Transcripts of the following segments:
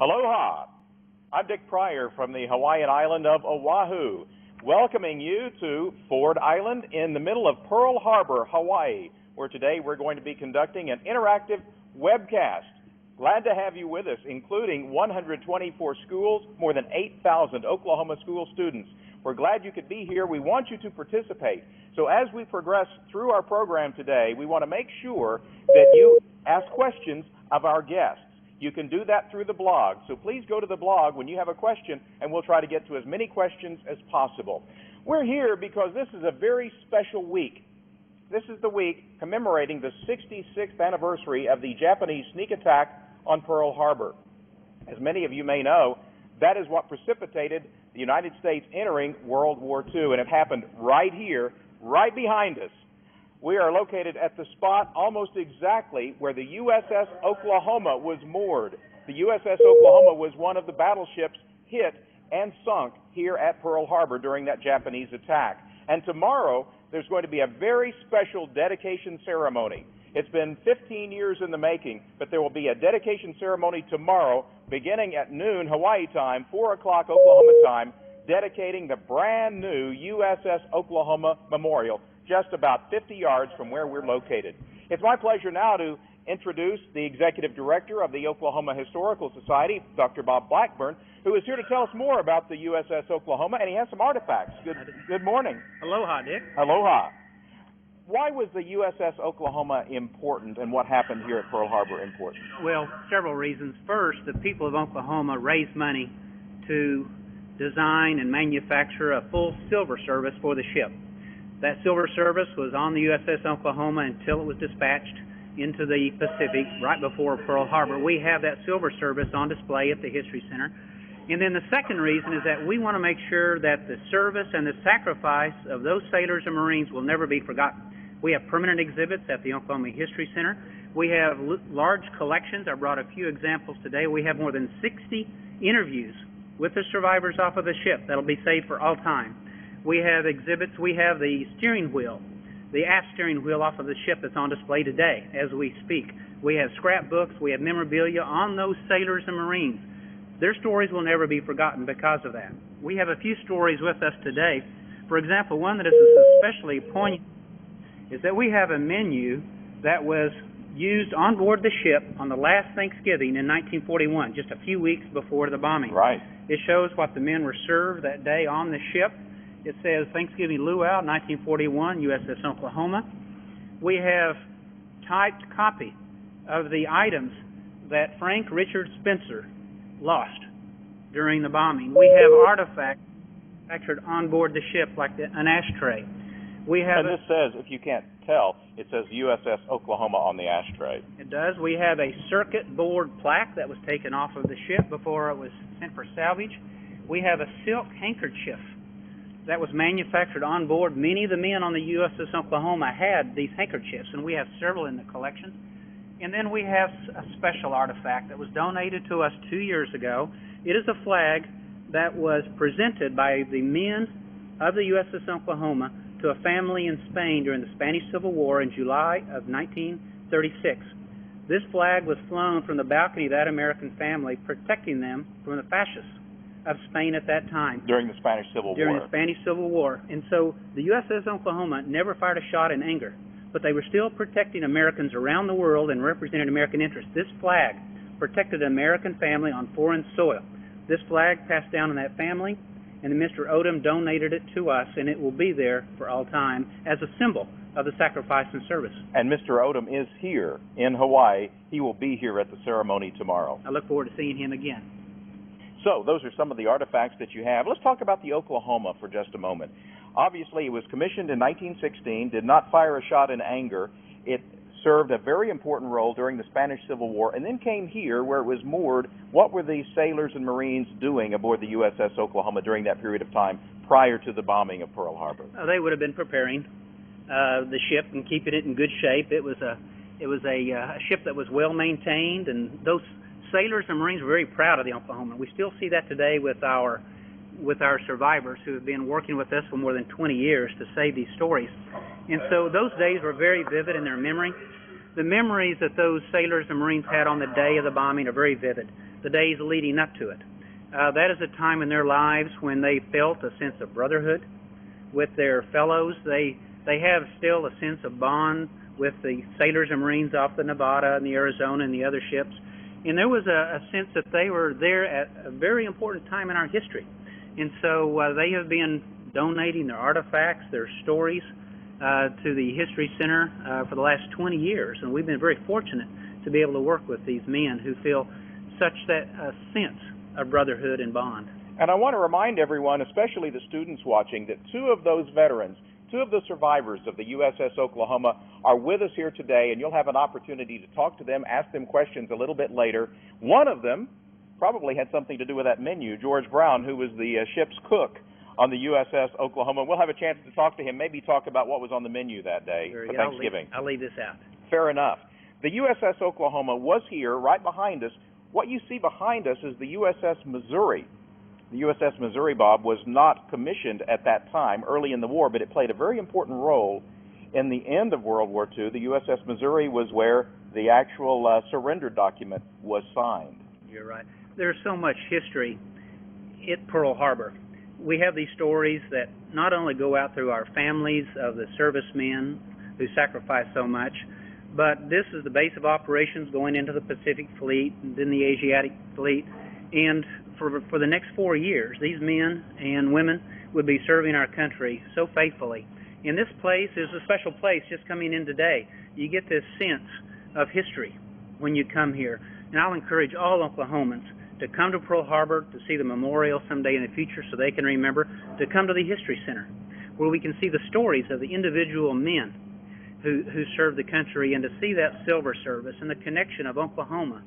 Aloha. I'm Dick Pryor from the Hawaiian island of Oahu, welcoming you to Ford Island in the middle of Pearl Harbor, Hawaii, where today we're going to be conducting an interactive webcast. Glad to have you with us, including 124 schools, more than 8,000 Oklahoma school students. We're glad you could be here. We want you to participate. So as we progress through our program today, we want to make sure that you ask questions of our guests. You can do that through the blog. So please go to the blog when you have a question, and we'll try to get to as many questions as possible. We're here because this is a very special week. This is the week commemorating the 66th anniversary of the Japanese sneak attack on Pearl Harbor. As many of you may know, that is what precipitated the United States entering World War II, and it happened right here, right behind us. We are located at the spot almost exactly where the USS Oklahoma was moored. The USS Oklahoma was one of the battleships hit and sunk here at Pearl Harbor during that Japanese attack. And tomorrow, there's going to be a very special dedication ceremony. It's been 15 years in the making, but there will be a dedication ceremony tomorrow beginning at noon Hawaii time, 4 o'clock Oklahoma time, dedicating the brand new USS Oklahoma Memorial, just about 50 yards from where we're located. It's my pleasure now to introduce the Executive Director of the Oklahoma Historical Society, Dr. Bob Blackburn, who is here to tell us more about the USS Oklahoma, and he has some artifacts. Good morning. Aloha, Dick. Aloha. Why was the USS Oklahoma important, and what happened here at Pearl Harbor important? Well, several reasons. First, the people of Oklahoma raised money to design and manufacture a full silver service for the ship. That silver service was on the USS Oklahoma until it was dispatched into the Pacific right before Pearl Harbor. We have that silver service on display at the History Center. And then the second reason is that we want to make sure that the service and the sacrifice of those sailors and Marines will never be forgotten. We have permanent exhibits at the Oklahoma History Center. We have large collections. I brought a few examples today. We have more than 60 interviews with the survivors off of the ship that'll be saved for all time. We have exhibits. We have the steering wheel, the aft steering wheel off of the ship that's on display today as we speak. We have scrapbooks. We have memorabilia on those sailors and Marines. Their stories will never be forgotten because of that. We have a few stories with us today. For example, one that is especially poignant is that we have a menu that was used on board the ship on the last Thanksgiving in 1941, just a few weeks before the bombing. Right. It shows what the men were served that day on the ship. It says Thanksgiving Luau, 1941, USS Oklahoma. We have typed copy of the items that Frank Richard Spencer lost during the bombing. We have artifacts manufactured on board the ship, like an ashtray. We have. And this says, if you can't tell, it says USS Oklahoma on the ashtray. It does. We have a circuit board plaque that was taken off of the ship before it was sent for salvage. We have a silk handkerchief that was manufactured on board. Many of the men on the USS Oklahoma had these handkerchiefs, and we have several in the collection. And then we have a special artifact that was donated to us 2 years ago. It is a flag that was presented by the men of the USS Oklahoma to a family in Spain during the Spanish Civil War in July of 1936. This flag was flown from the balcony of that American family, protecting them from the fascists of Spain at that time. During the Spanish Civil War. During the Spanish Civil War. And so the USS Oklahoma never fired a shot in anger, but they were still protecting Americans around the world and represented American interests. This flag protected an American family on foreign soil. This flag passed down in that family, and Mr. Odom donated it to us, and it will be there for all time as a symbol of the sacrifice and service. And Mr. Odom is here in Hawaii. He will be here at the ceremony tomorrow. I look forward to seeing him again. So those are some of the artifacts that you have. Let's talk about the Oklahoma for just a moment. Obviously, it was commissioned in 1916, did not fire a shot in anger. It served a very important role during the Spanish Civil War, and then came here where it was moored. What were these sailors and Marines doing aboard the USS Oklahoma during that period of time prior to the bombing of Pearl Harbor? They would have been preparing the ship and keeping it in good shape. It was a ship that was well maintained, and those sailors and Marines were very proud of the Oklahoma. We still see that today with our survivors who have been working with us for more than 20 years to save these stories. And so those days were very vivid in their memory. the memories that those sailors and Marines had on the day of the bombing are very vivid, the days leading up to it. That is a time in their lives when they felt a sense of brotherhood with their fellows. They have still a sense of bond with the sailors and Marines off the Nevada and the Arizona and the other ships. And there was a sense that they were there at a very important time in our history. And so they have been donating their artifacts, their stories, to the History Center for the last 20 years. And we've been very fortunate to be able to work with these men who feel such that sense of brotherhood and bond. And I want to remind everyone, especially the students watching, that two of those veterans, two of the survivors of the USS Oklahoma are with us here today, and you'll have an opportunity to talk to them, ask them questions a little bit later. One of them probably had something to do with that menu, George Brown, who was the ship's cook on the USS Oklahoma. We'll have a chance to talk to him, maybe talk about what was on the menu that day for Thanksgiving. I'll leave this out. Fair enough. The USS Oklahoma was here right behind us. What you see behind us is the USS Missouri. The USS Missouri, Bob, was not commissioned at that time, early in the war, but it played a very important role in the end of World War II. The USS Missouri was where the actual surrender document was signed. You're right. There's so much history at Pearl Harbor. We have these stories that not only go out through our families of the servicemen who sacrificed so much, but this is the base of operations going into the Pacific Fleet and then the Asiatic Fleet. And for the next 4 years, these men and women would be serving our country so faithfully. And this place is a special place just coming in today. You get this sense of history when you come here. And I'll encourage all Oklahomans to come to Pearl Harbor to see the memorial someday in the future so they can remember, to come to the History Center where we can see the stories of the individual men who served the country, and to see that silver service and the connection of Oklahoma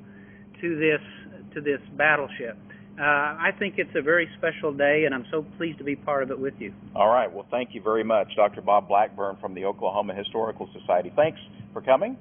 to this battleship. I think it's a very special day, and I'm so pleased to be part of it with you. All right. Well, thank you very much, Dr. Bob Blackburn from the Oklahoma Historical Society. Thanks for coming.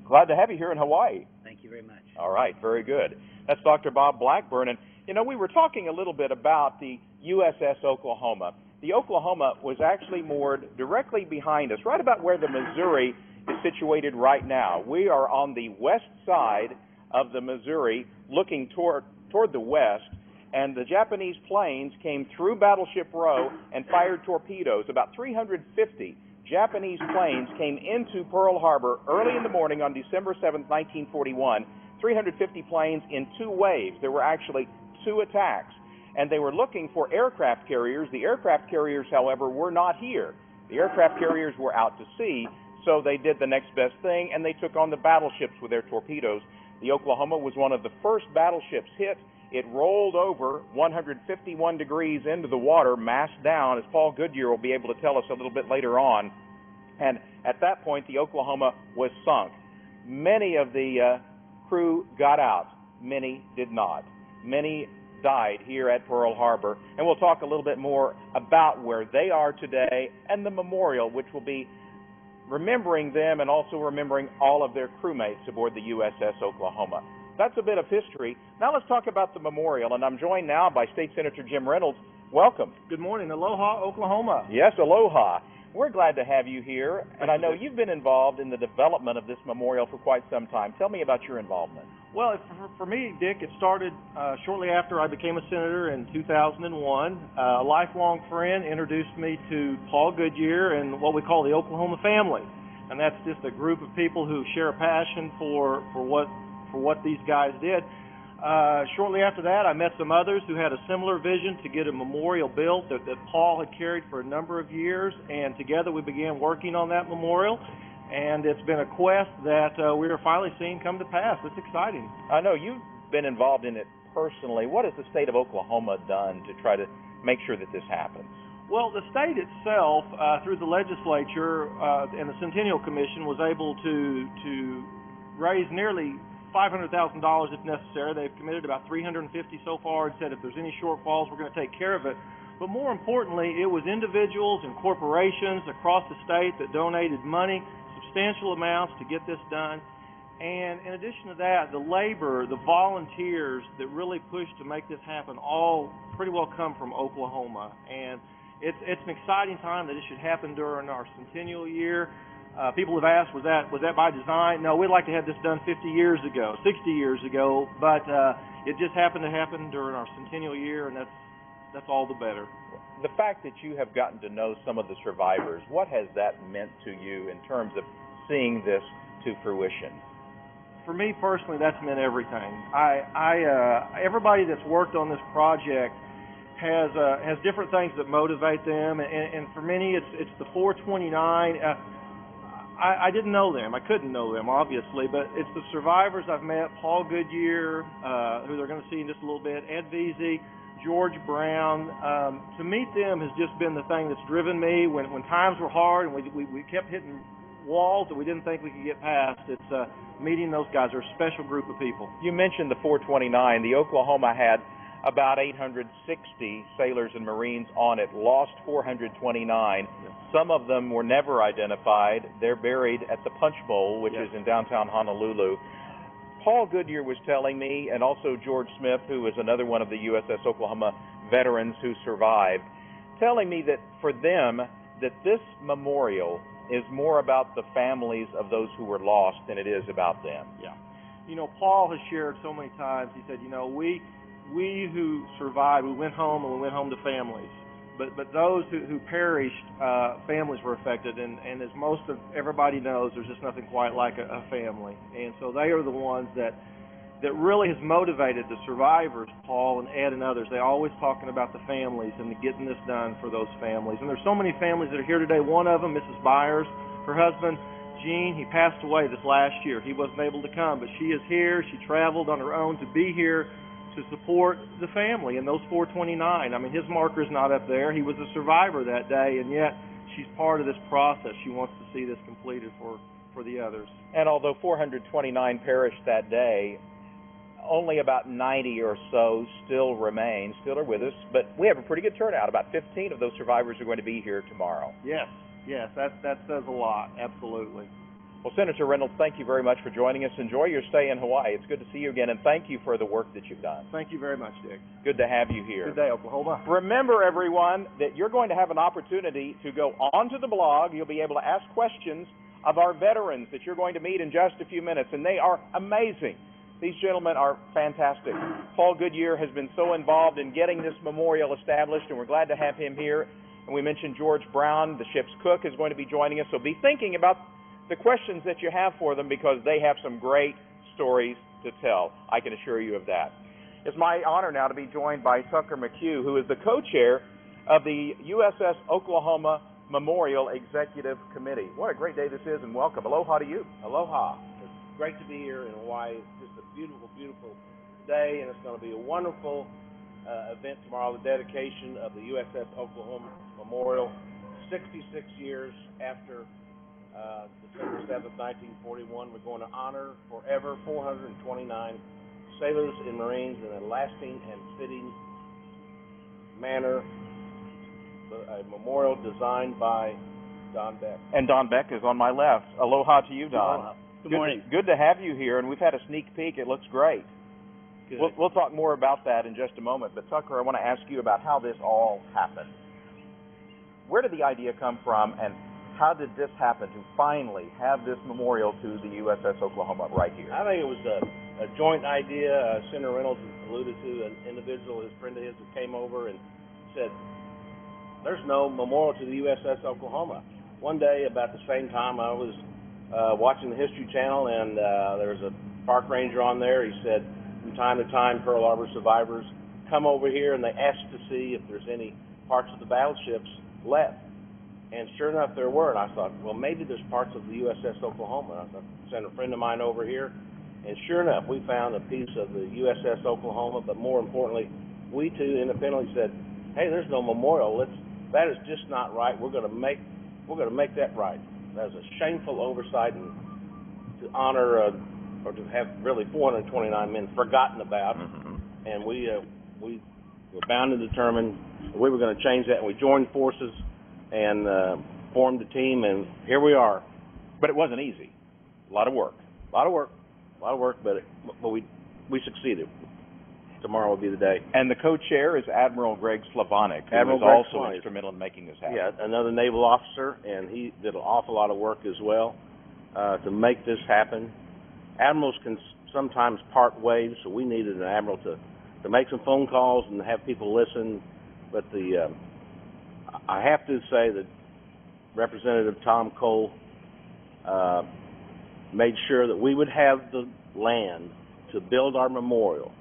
Glad to have you here in Hawaii. Thank you very much. All right. Very good. That's Dr. Bob Blackburn. And, you know, we were talking a little bit about the USS Oklahoma. The Oklahoma was actually moored directly behind us, right about where the Missouri is situated right now. We are on the west side of the Missouri, looking toward the west, and the Japanese planes came through Battleship Row and fired torpedoes. About 350 Japanese planes came into Pearl Harbor early in the morning on December 7th, 1941. 350 planes in two waves. There were actually two attacks, and they were looking for aircraft carriers. The aircraft carriers, however, were not here. The aircraft carriers were out to sea, so they did the next best thing, and they took on the battleships with their torpedoes. The Oklahoma was one of the first battleships hit. It rolled over 151 degrees into the water, massed down, as Paul Goodyear will be able to tell us a little bit later on. And at that point, the Oklahoma was sunk. Many of the crew got out. Many did not. Many died here at Pearl Harbor. And we'll talk a little bit more about where they are today and the memorial, which will be remembering them and also remembering all of their crewmates aboard the USS Oklahoma. That's a bit of history. Now let's talk about the memorial, and I'm joined now by State Senator Jim Reynolds. Welcome. Good morning. Aloha, Oklahoma. Yes, aloha. We're glad to have you here, and I know you've been involved in the development of this memorial for quite some time. Tell me about your involvement. Well, for me, Dick, it started shortly after I became a senator in 2001. A lifelong friend introduced me to Paul Goodyear and what we call the Oklahoma family, and that's just a group of people who share a passion for what these guys did. Shortly after that, I met some others who had a similar vision to get a memorial built that Paul had carried for a number of years, and together we began working on that memorial. And it's been a quest that we are finally seeing come to pass. It's exciting. I know you've been involved in it personally. What has the state of Oklahoma done to try to make sure that this happens? Well, the state itself, through the legislature and the Centennial Commission, was able to raise nearly $500,000 if necessary. They've committed about $350 so far and said if there's any shortfalls, we're going to take care of it. But more importantly, it was individuals and corporations across the state that donated money, substantial amounts, to get this done. And in addition to that, the labor, the volunteers that really pushed to make this happen all pretty well come from Oklahoma. And it's an exciting time that it should happen during our centennial year. People have asked, was that by design? No, we'd like to have this done 50 years ago, 60 years ago, but it just happened to happen during our centennial year, and that's all the better. The fact that you have gotten to know some of the survivors, what has that meant to you in terms of seeing this to fruition? For me personally, that's meant everything. Everybody that's worked on this project has different things that motivate them, and for many, it's the 429. I didn't know them. I couldn't know them, obviously, but it's the survivors I've met, Paul Goodyear, who they're going to see in just a little bit, Ed Veazey, George Brown. To meet them has just been the thing that's driven me when times were hard and we kept hitting walls that we didn't think we could get past. It's meeting those guys. They're a special group of people. You mentioned the 429. The Oklahoma had about 860 sailors and Marines on it, lost 429. Yes. Some of them were never identified. They're buried at the Punch Bowl, which Yes. is in downtown Honolulu. Paul Goodyear was telling me, and also George Smith, who was another one of the USS Oklahoma veterans who survived, telling me that for them, that this memorial is more about the families of those who were lost than it is about them. Yeah. You know, Paul has shared so many times, he said, you know, we who survived, we went home and we went home to families. But those who perished, families were affected, and as most of everybody knows, there's just nothing quite like a family. And so they are the ones that really has motivated the survivors, Paul and Ed and others. They're always talking about the families and getting this done for those families. And there's so many families that are here today. One of them, Mrs. Byers, her husband, Gene, he passed away this last year. He wasn't able to come, but she is here. She traveled on her own to be here to support the family and those 429. I mean, his marker is not up there. He was a survivor that day, and yet she's part of this process. She wants to see this completed for the others. And although 429 perished that day, only about 90 or so still remain, still are with us, but we have a pretty good turnout. About 15 of those survivors are going to be here tomorrow. Yes, that says a lot, absolutely. Well, Senator Reynolds, thank you very much for joining us. Enjoy your stay in Hawaii. It's good to see you again, and thank you for the work that you've done. Thank you very much, Dick. Good to have you here. Good day, Oklahoma. Remember, everyone, that you're going to have an opportunity to go onto the blog. You'll be able to ask questions of our veterans that you're going to meet in just a few minutes, and they are amazing. These gentlemen are fantastic. Paul Goodyear has been so involved in getting this memorial established, and we're glad to have him here. And we mentioned George Brown, the ship's cook, is going to be joining us. So be thinking about the questions that you have for them, because they have some great stories to tell. I can assure you of that. It's my honor now to be joined by Tucker McHugh, who is the co-chair of the USS Oklahoma Memorial Executive Committee. What a great day this is, and welcome. Aloha to you. Aloha. It's great to be here in Hawaii. It's just a beautiful, beautiful day, and it's going to be a wonderful event tomorrow, the dedication of the USS Oklahoma Memorial. 66 years after December 7th, 1941, we're going to honor forever 429 sailors and Marines in a lasting and fitting manner. A memorial designed by Don Beck. And Don Beck is on my left. Aloha to you, Don. Aloha. Good morning. Good to have you here, and we've had a sneak peek. It looks great. Good. We'll talk more about that in just a moment. But, Tucker, I want to ask you about how this all happened. Where did the idea come from, and how did this happen to finally have this memorial to the USS Oklahoma right here? I think it was a joint idea. Senator Reynolds alluded to an individual, his friend of his, who came over and said, there's no memorial to the USS Oklahoma. One day, about the same time, I was watching the History Channel, and there was a park ranger on there. He said, from time to time, Pearl Harbor survivors come over here, and they ask to see if there's any parts of the battleships left. And sure enough, there were. And I thought, well, maybe there's parts of the USS Oklahoma. And I thought, send a friend of mine over here. And sure enough, we found a piece of the USS Oklahoma. But more importantly, we too independently said, hey, there's no memorial. That is just not right. We're going to make that right. That was a shameful oversight, and to honor or to have really 429 men forgotten about. Mm-hmm. And we were bound and determined we were going to change that. And we joined forces and formed a team, and here we are. But it wasn't easy. A lot of work. But we succeeded. tomorrow will be the day. And the co-chair is Admiral Greg Slavonic, who Admiral was Greg also Slavonic. instrumental in making this happen. Yeah, another naval officer, and he did an awful lot of work as well to make this happen. Admirals can sometimes part ways, so we needed an admiral to make some phone calls and have people listen. But I have to say that Representative Tom Cole made sure that we would have the land to build our memorial.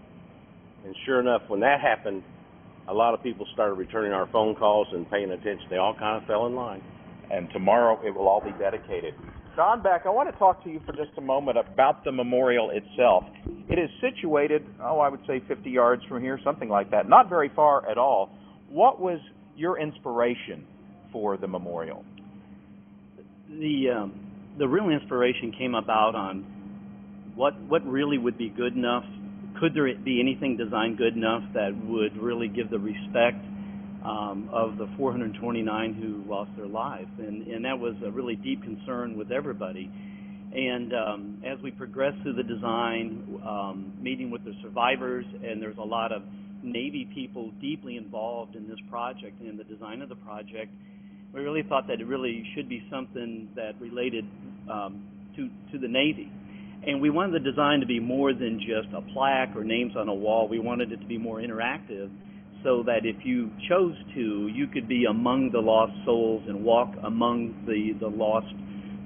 And sure enough, when that happened, a lot of people started returning our phone calls and paying attention. They all kind of fell in line. And tomorrow it will all be dedicated. John Beck, I want to talk to you for just a moment about the memorial itself. It is situated, I would say 50 yards from here, something like that, not very far at all. What was your inspiration for the memorial? The real inspiration came about on what really would be good enough. Could there be anything designed good enough that would really give the respect of the 429 who lost their lives? And that was a really deep concern with everybody. And as we progressed through the design, meeting with the survivors, and there's a lot of Navy people deeply involved in this project and in the design of the project, we really thought that it really should be something that related to the Navy. And we wanted the design to be more than just a plaque or names on a wall. We wanted it to be more interactive, so that if you chose to, you could be among the lost souls and walk among the lost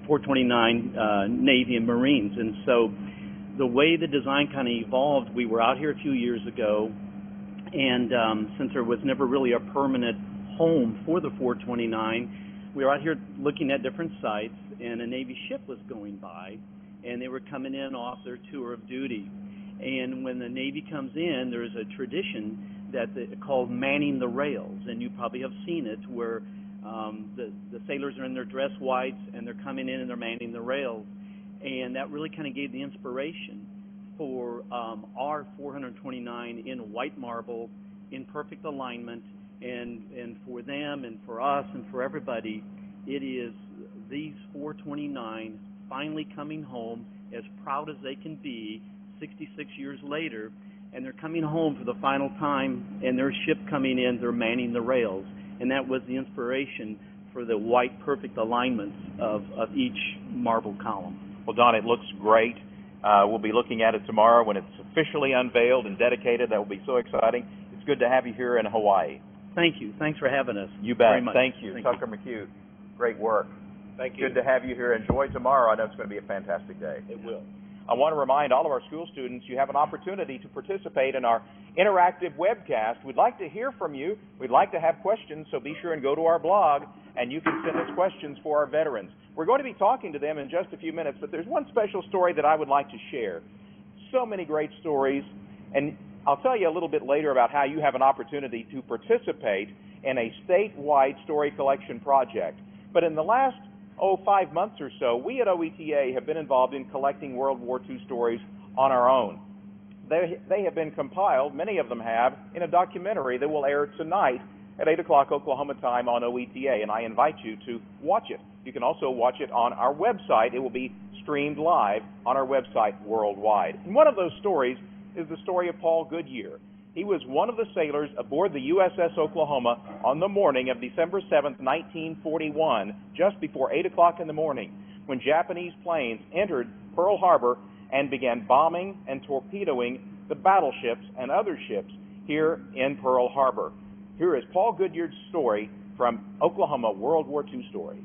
429 Navy and Marines. And so the way the design kind of evolved, we were out here a few years ago, and since there was never really a permanent home for the 429, we were out here looking at different sites, and a Navy ship was going by, and they were coming in off their tour of duty. And when the Navy comes in, there's a tradition called manning the rails, and you probably have seen it, where the sailors are in their dress whites, and they're coming in and they're manning the rails. And that really kind of gave the inspiration for our 429 in white marble, in perfect alignment, and for them and for us and for everybody, it is these 429 finally coming home as proud as they can be 66 years later, and they're coming home for the final time, and their ship coming in, they're manning the rails. And that was the inspiration for the white perfect alignments of each marble column. Well, Don, it looks great. We'll be looking at it tomorrow when it's officially unveiled and dedicated. That will be so exciting. It's good to have you here in Hawaii. Thank you. Thanks for having us. You bet. Very much. Thank you. Tucker McHugh, great work. Thank you. Good to have you here. Enjoy tomorrow. I know it's going to be a fantastic day. It will. I want to remind all of our school students you have an opportunity to participate in our interactive webcast. We'd like to hear from you. We'd like to have questions, so be sure and go to our blog, and you can send us questions for our veterans. We're going to be talking to them in just a few minutes, but there's one special story that I would like to share. So many great stories, and I'll tell you a little bit later about how you have an opportunity to participate in a statewide story collection project. But in the last 5 months or so, we at OETA have been involved in collecting World War II stories on our own. They have been compiled, many of them have, in a documentary that will air tonight at 8 o'clock Oklahoma time on OETA, and I invite you to watch it. You can also watch it on our website. It will be streamed live on our website worldwide. And one of those stories is the story of Paul Goodyear. He was one of the sailors aboard the USS Oklahoma on the morning of December 7th, 1941, just before 8 o'clock in the morning, when Japanese planes entered Pearl Harbor and began bombing and torpedoing the battleships and other ships here in Pearl Harbor. Here is Paul Goodyear's story from Oklahoma World War II Story.